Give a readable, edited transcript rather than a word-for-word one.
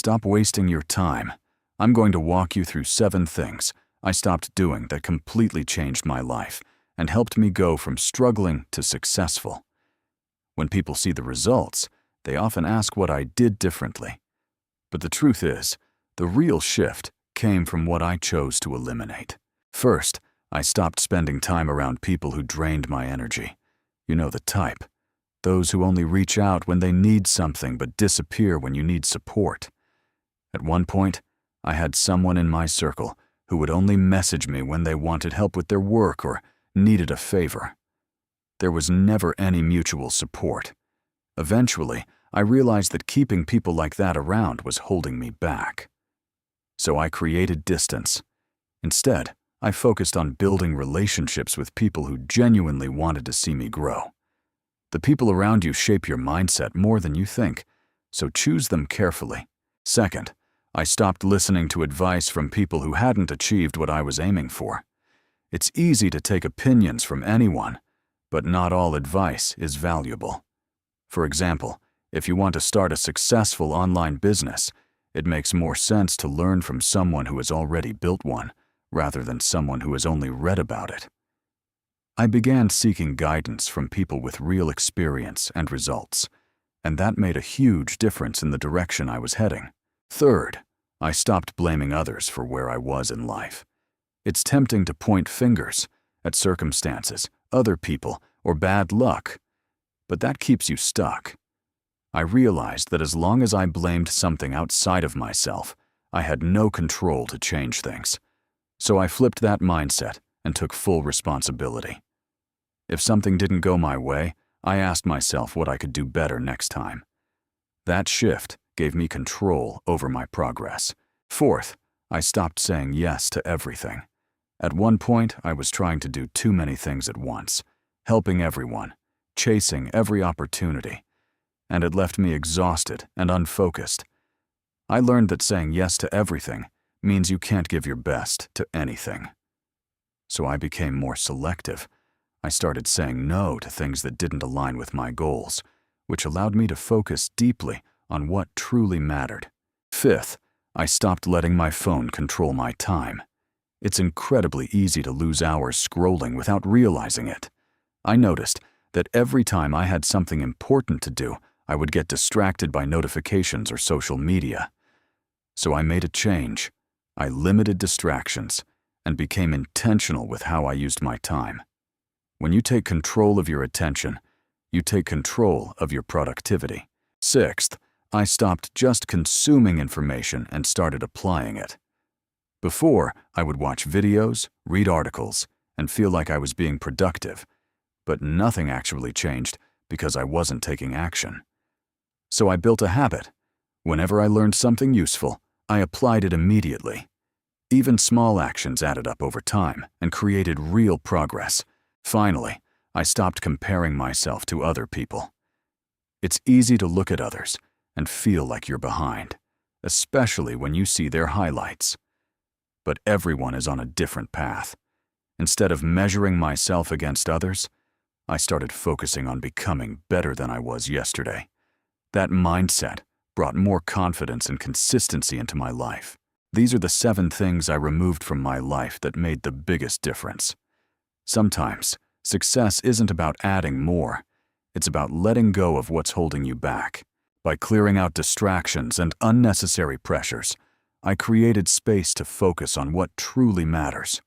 Stop wasting your time. I'm going to walk you through 7 things I stopped doing that completely changed my life and helped me go from struggling to successful. When people see the results, they often ask what I did differently. But the truth is, the real shift came from what I chose to eliminate. First, I stopped spending time around people who drained my energy. You know the type. Those who only reach out when they need something but disappear when you need support. At one point, I had someone in my circle who would only message me when they wanted help with their work or needed a favor. There was never any mutual support. Eventually, I realized that keeping people like that around was holding me back. So I created distance. Instead, I focused on building relationships with people who genuinely wanted to see me grow. The people around you shape your mindset more than you think, so choose them carefully. Second, I stopped listening to advice from people who hadn't achieved what I was aiming for. It's easy to take opinions from anyone, but not all advice is valuable. For example, if you want to start a successful online business, it makes more sense to learn from someone who has already built one, rather than someone who has only read about it. I began seeking guidance from people with real experience and results, and that made a huge difference in the direction I was heading. Third, I stopped blaming others for where I was in life. It's tempting to point fingers at circumstances, other people, or bad luck, but that keeps you stuck. I realized that as long as I blamed something outside of myself, I had no control to change things. So I flipped that mindset and took full responsibility. If something didn't go my way, I asked myself what I could do better next time. That shift gave me control over my progress. Fourth, I stopped saying yes to everything. At one point, I was trying to do too many things at once, helping everyone, chasing every opportunity, and it left me exhausted and unfocused. I learned that saying yes to everything means you can't give your best to anything. So I became more selective. I started saying no to things that didn't align with my goals, which allowed me to focus deeply on what truly mattered. Fifth, I stopped letting my phone control my time. It's incredibly easy to lose hours scrolling without realizing it. I noticed that every time I had something important to do, I would get distracted by notifications or social media. So I made a change. I limited distractions and became intentional with how I used my time. When you take control of your attention, you take control of your productivity. Sixth, I stopped just consuming information and started applying it. Before, I would watch videos, read articles, and feel like I was being productive, but nothing actually changed because I wasn't taking action. So I built a habit. Whenever I learned something useful, I applied it immediately. Even small actions added up over time and created real progress. Finally, I stopped comparing myself to other people. It's easy to look at others and feel like you're behind, especially when you see their highlights. But everyone is on a different path. Instead of measuring myself against others, I started focusing on becoming better than I was yesterday. That mindset brought more confidence and consistency into my life. These are the 7 things I removed from my life that made the biggest difference. Sometimes, success isn't about adding more. It's about letting go of what's holding you back. By clearing out distractions and unnecessary pressures, I created space to focus on what truly matters.